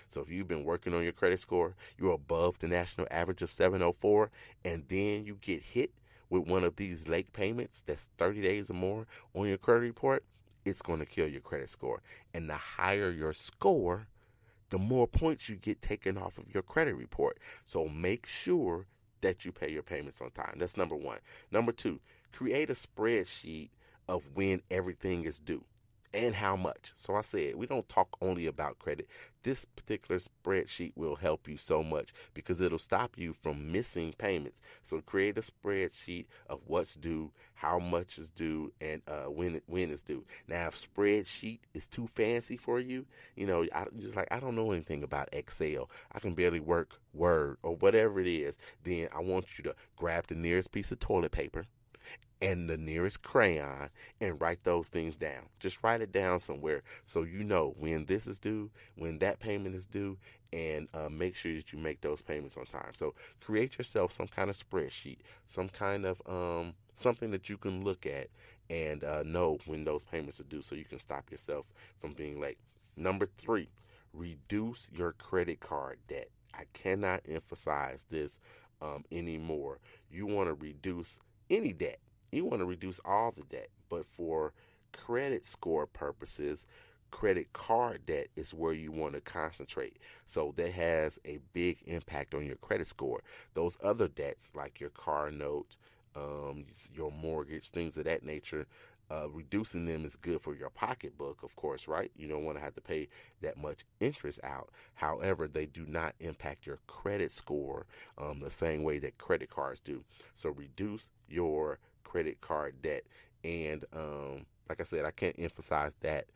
So if you've been working on your credit score, you're above the national average of 704, and then you get hit with one of these late payments that's 30 days or more on your credit report, it's going to kill your credit score. And the higher your score, the more points you get taken off of your credit report. So make sure that you pay your payments on time. That's number one. Number two, create a spreadsheet of when everything is due and how much. So I said, we don't talk only about credit. This particular spreadsheet will help you so much because it'll stop you from missing payments. So create a spreadsheet of what's due, how much is due, and when it's due. Now, if spreadsheet is too fancy for you, I don't know anything about Excel. I can barely work Word or whatever it is. Then I want you to grab the nearest piece of toilet paper and the nearest crayon and write those things down. Just write it down somewhere so you know when this is due, when that payment is due, and make sure that you make those payments on time. So create yourself some kind of spreadsheet, some kind of something that you can look at and know when those payments are due so you can stop yourself from being late. Number three, reduce your credit card debt. I cannot emphasize this anymore. You want to reduce any debt. You want to reduce all the debt, but for credit score purposes, credit card debt is where you want to concentrate. So that has a big impact on your credit score. Those other debts, like your car note, your mortgage, things of that nature, reducing them is good for your pocketbook, of course, right? You don't want to have to pay that much interest out. However, they do not impact your credit score the same way that credit cards do. So reduce your credit card debt. And like I said, I can't emphasize that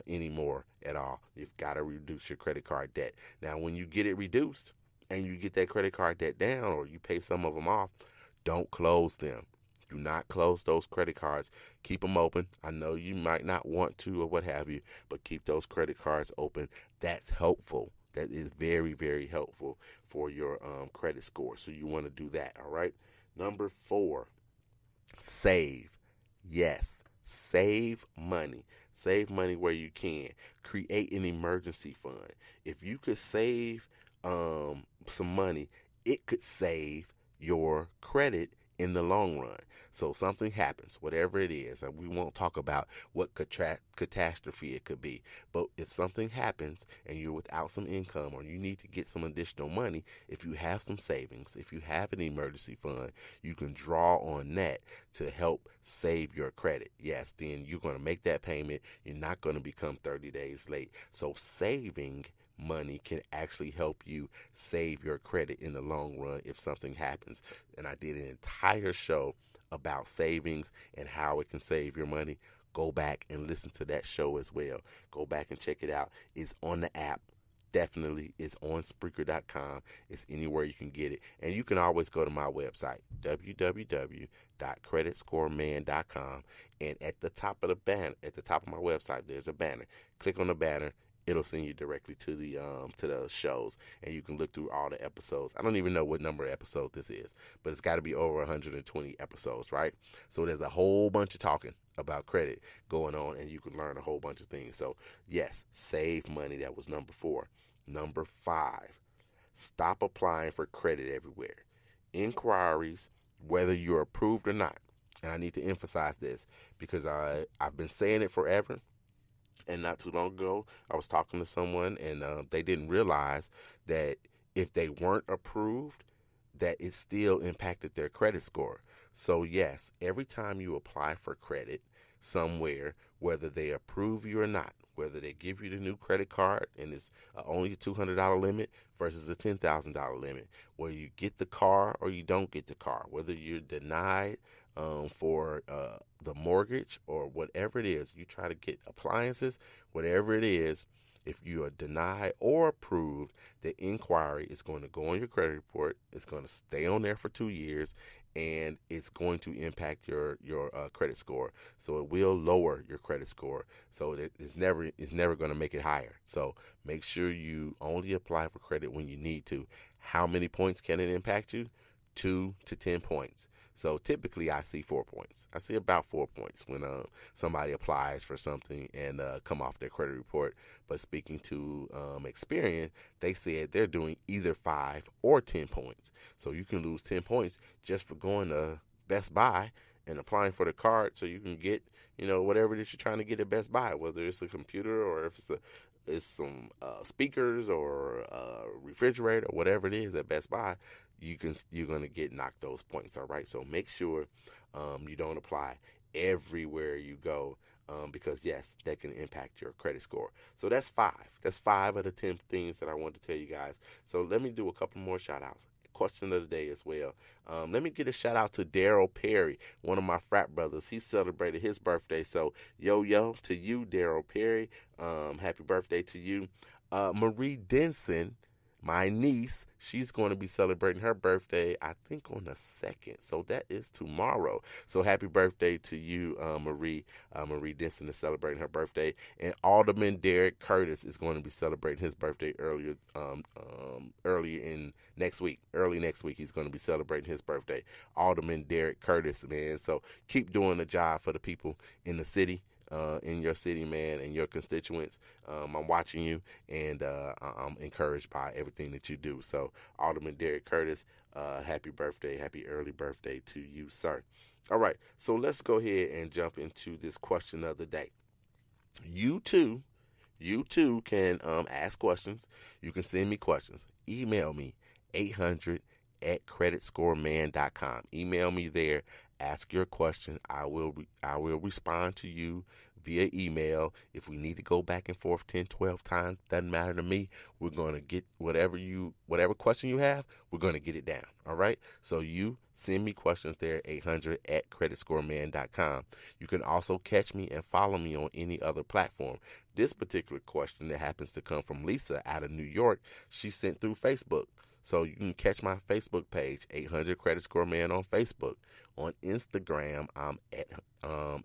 anymore at all. You've got to reduce your credit card debt. Now, when you get it reduced and you get that credit card debt down or you pay some of them off, don't close them. Do not close those credit cards. Keep them open. I know you might not want to or what have you, but keep those credit cards open. That's helpful. That is very, very helpful for your credit score. So you want to do that, all right? Number four, save. Yes, save money. Save money where you can. Create an emergency fund. If you could save some money, it could save your credit in the long run. So something happens, whatever it is, and we won't talk about what catastrophe it could be, but if something happens and you're without some income or you need to get some additional money, if you have some savings, if you have an emergency fund, you can draw on that to help save your credit. Yes, then you're going to make that payment. You're not going to become 30 days late. So saving money can actually help you save your credit in the long run if something happens. And I did an entire show about savings and how it can save your money. Go back and listen to that show as well. Go back and check it out. It's on the app. Definitely, it's on Spreaker.com. It's anywhere you can get it. And you can always go to my website, www.creditscoreman.com. And at the top of the banner, at the top of my website, there's a banner. Click on the banner. It'll send you directly to the shows, and you can look through all the episodes. I don't even know what number episode this is, but it's got to be over 120 episodes, right? So there's a whole bunch of talking about credit going on, and you can learn a whole bunch of things. So yes, save money. That was number four. Number five, stop applying for credit everywhere. Inquiries, whether you're approved or not. And I need to emphasize this because I've been saying it forever. And not too long ago, I was talking to someone, and they didn't realize that if they weren't approved, that it still impacted their credit score. So yes, every time you apply for credit somewhere, whether they approve you or not, whether they give you the new credit card and it's only a $200 limit versus a $10,000 limit, whether you get the car or you don't get the car, whether you're denied for the mortgage or whatever it is, you try to get appliances, whatever it is, if you are denied or approved, the inquiry is going to go on your credit report. It's going to stay on there for 2 years, and it's going to impact your credit score. So it will lower your credit score. So it's never going to make it higher. So make sure you only apply for credit when you need to. How many points can it impact you? 2 to 10 points. So typically I see 4 points. I see about 4 points when somebody applies for something and come off their credit report. But speaking to Experian, they said they're doing either 5 or 10 points. So you can lose 10 points just for going to Best Buy and applying for the card so you can get, whatever it is you're trying to get at Best Buy, whether it's a computer or if it's some speakers or a refrigerator or whatever it is at Best Buy, you're going to get knocked those points, all right? So make sure you don't apply everywhere you go because, yes, that can impact your credit score. So that's 5. That's 5 of the 10 things that I want to tell you guys. So let me do a couple more shout-outs. Question of the day as well. Let me get a shout out to Daryl Perry, one of my frat brothers. He celebrated his birthday. So, yo, to you, Daryl Perry. Happy birthday to you. Marie Denson, my niece, she's going to be celebrating her birthday, I think, on the 2nd. So that is tomorrow. So happy birthday to you, Marie. Marie Denson is celebrating her birthday. And Alderman Derek Curtis is going to be celebrating his birthday early next week. Early next week, he's going to be celebrating his birthday. Alderman Derek Curtis, man. So keep doing the job for the people in the city. In your city, man, and your constituents. I'm watching you, and I'm encouraged by everything that you do. So, Alderman Derek Curtis, happy birthday, happy early birthday to you, sir. All right, so let's go ahead and jump into this question of the day. You too can ask questions. You can send me questions. Email me, 800@creditscoreman.com. Email me there. Ask your question. I will respond to you via email. If we need to go back and forth 10, 12 times, doesn't matter to me. We're going to get whatever question you have, we're going to get it down. All right? So you send me questions there, 800@creditscoreman.com. You can also catch me and follow me on any other platform. This particular question that happens to come from Lisa out of New York, she sent through Facebook. So you can catch my Facebook page, 800 Credit Score Man on Facebook. On Instagram, I'm at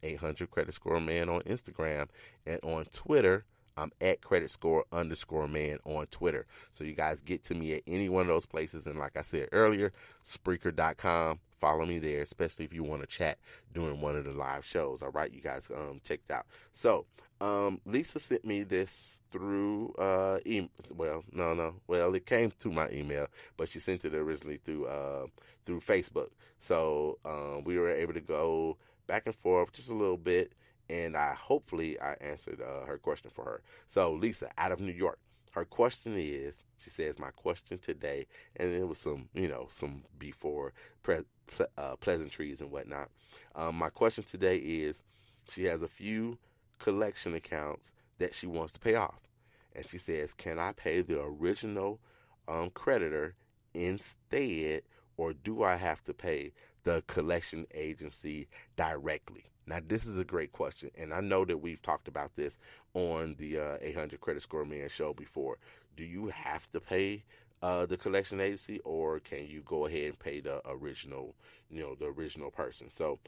800 Credit Score Man on Instagram. And on Twitter, I'm at @creditscore_man on Twitter. So you guys get to me at any one of those places. And like I said earlier, Spreaker.com. Follow me there, especially if you want to chat during one of the live shows. All right, you guys check it out. So Lisa sent me this through email. Well, it came to my email, but she sent it originally through Facebook. So we were able to go back and forth just a little bit, and hopefully I answered her question for her. So Lisa out of New York. Her question is, she says, my question today, and it was some before pleasantries and whatnot. My question today is, she has a few collection accounts that she wants to pay off. And she says, can I pay the original creditor instead, or do I have to pay the collection agency directly? Now, this is a great question, and I know that we've talked about this on the 800 Credit Score Man show before. Do you have to pay the collection agency, or can you go ahead and pay the original, the original person? So,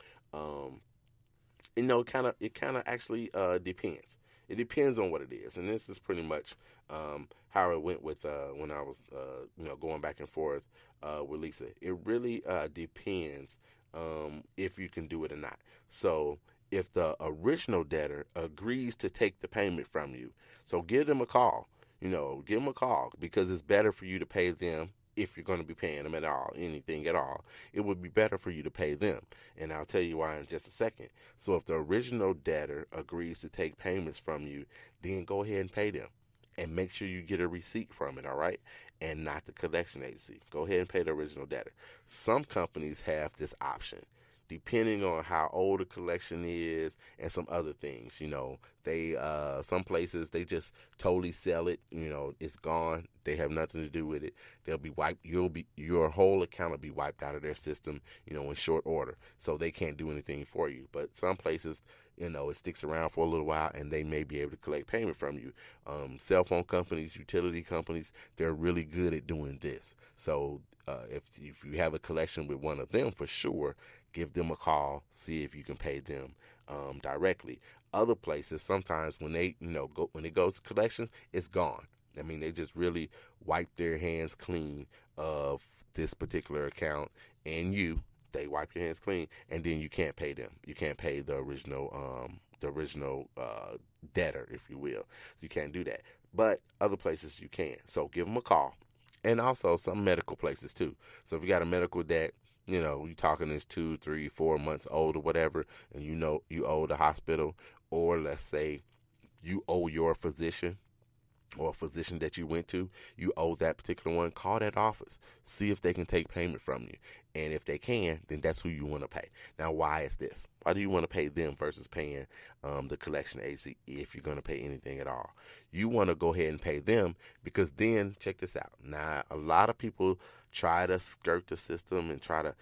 it kind of actually depends. It depends on what it is, and this is pretty much how it went with when I was going back and forth with Lisa. It really depends if you can do it or not. So if the original debtor agrees to take the payment from you, so give them a call. Give them a call, because it's better for you to pay them. If you're going to be paying them at all, anything at all, it would be better for you to pay them. And I'll tell you why in just a second. So if the original debtor agrees to take payments from you, then go ahead and pay them. And make sure you get a receipt from it, all right? And not the collection agency. Go ahead and pay the original debtor. Some companies have this option, depending on how old the collection is and some other things. They some places, they just totally sell it. It's gone. They have nothing to do with it. They'll be wiped. Your whole account will be wiped out of their system, in short order. So they can't do anything for you. But some places, it sticks around for a little while, and they may be able to collect payment from you. Cell phone companies, utility companies, they're really good at doing this. So if you have a collection with one of them, for sure, give them a call, see if you can pay them directly. Other places, sometimes when they when it goes to collections, it's gone. I mean, they just really wipe their hands clean of this particular account, and they wipe your hands clean, and then you can't pay them. You can't pay the the original debtor, if you will. You can't do that. But other places you can. So give them a call. And also some medical places too. So if you got a medical debt, you're talking is 2, 3, 4 months old or whatever, and you owe the hospital, or let's say you owe your physician or a physician that you went to, you owe that particular one, call that office. See if they can take payment from you. And if they can, then that's who you want to pay. Now, why is this? Why do you want to pay them versus paying the collection agency if you're going to pay anything at all? You want to go ahead and pay them because then, check this out. Now, a lot of people try to skirt the system and try to,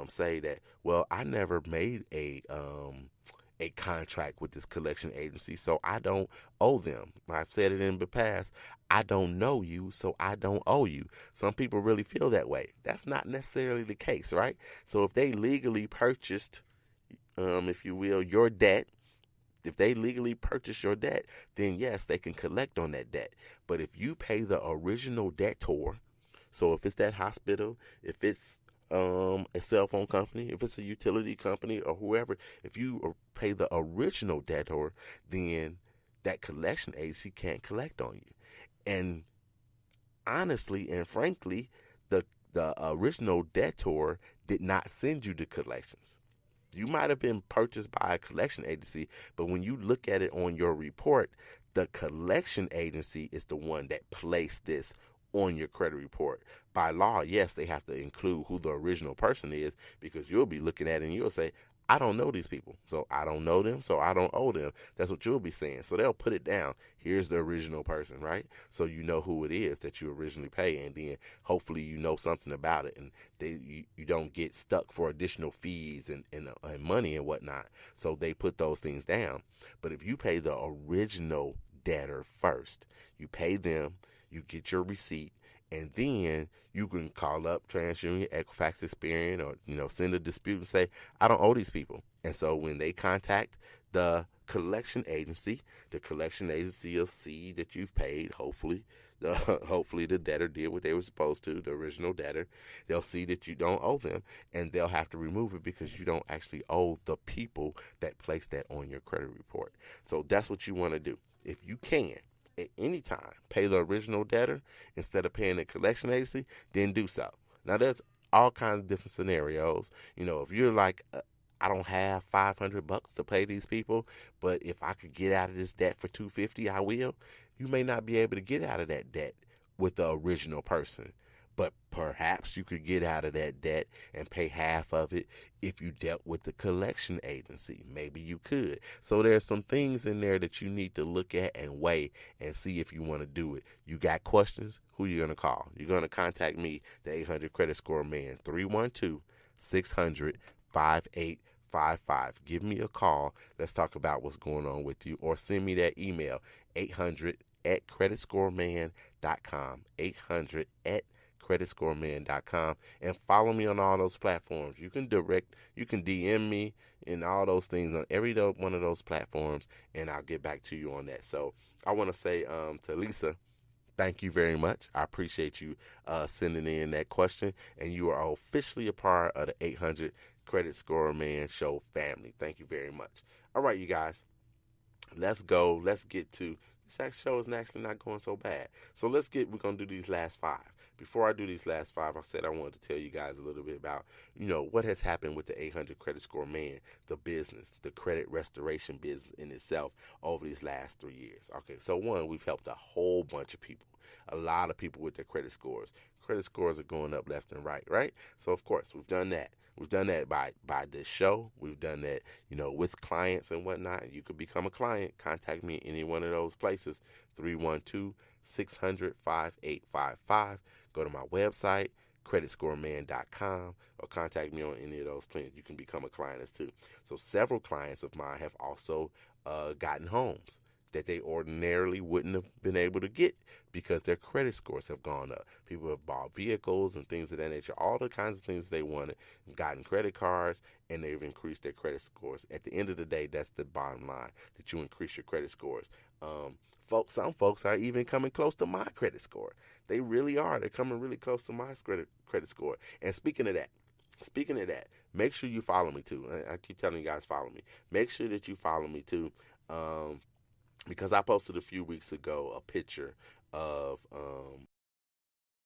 say that, well, I never made a contract with this collection agency, so I don't owe them. I've said it in the past. I don't know you, so I don't owe you. Some people really feel that way. That's not necessarily the case, right? So if they legally purchased, if you will, your debt, if they legally purchase your debt, then yes, they can collect on that debt. But if you pay the original debtor, so if it's that hospital, if it's a cell phone company, if it's a utility company or whoever, if you pay the original debtor, then that collection agency can't collect on you. And honestly and frankly, the original debtor did not send you the collections. You might have been purchased by a collection agency, but when you look at it on your report, the collection agency is the one that placed this on your credit report. By law, yes, they have to include who the original person is, because you'll be looking at it and you'll say, I don't know these people, so I don't know them, so I don't owe them. That's what you'll be saying. So they'll put it down. Here's the original person, right? So you know who it is that you originally pay, and then hopefully you know something about it, and you don't get stuck for additional fees and money and whatnot. So they put those things down. But if you pay the original debtor first, you pay them, you get your receipt, and then you can call up TransUnion, Equifax, Experian, or send a dispute and say, I don't owe these people. And so when they contact the collection agency will see that you've paid. Hopefully the debtor did what they were supposed to, the original debtor. They'll see that you don't owe them, and they'll have to remove it because you don't actually owe the people that placed that on your credit report. So that's what you want to do. If you can, at any time, pay the original debtor instead of paying the collection agency, then do so. Now, there's all kinds of different scenarios. If you're like, I don't have $500 to pay these people, but if I could get out of this debt for $250, I will. You may not be able to get out of that debt with the original person, but perhaps you could get out of that debt and pay half of it if you dealt with the collection agency. Maybe you could. So there's some things in there that you need to look at and weigh and see if you want to do it. You got questions? Who you going to call? You're going to contact me, the 800 Credit Score Man, 312-600-5855. Give me a call. Let's talk about what's going on with you, or send me that email, 800@creditscoreman.com, 800@creditscoreman.com, and follow me on all those platforms. You can DM me and all those things on every one of those platforms, and I'll get back to you on that. So I want to say to Lisa, thank you very much. I appreciate you sending in that question, and you are officially a part of the 800 Credit Score Man Show family. Thank you very much. All right, you guys, let's go. Let's get to this show is actually not going so bad. So we're going to do these last 5. Before I do these last 5, I said I wanted to tell you guys a little bit about, what has happened with the 800 Credit Score Man, the business, the credit restoration business in itself over these last 3 years. Okay, so one, we've helped a whole bunch of people, a lot of people with their credit scores. Credit scores are going up left and right? So, of course, we've done that. We've done that by this show. We've done that, with clients and whatnot. You could become a client. Contact me at any one of those places, 312-600-5855. Go to my website, creditscoreman.com, or contact me on any of those plans. You can become a client as too. So several clients of mine have also gotten homes that they ordinarily wouldn't have been able to get because their credit scores have gone up. People have bought vehicles and things of that nature, all the kinds of things they wanted, gotten credit cards, and they've increased their credit scores. At the end of the day, that's the bottom line, that you increase your credit scores. Some folks are even coming close to my credit score. They really are. They're coming really close to my credit score. And speaking of that, Speaking of that, make sure you follow me too. I keep telling you guys follow me. Make sure that you follow me too, because I posted a few weeks ago a picture of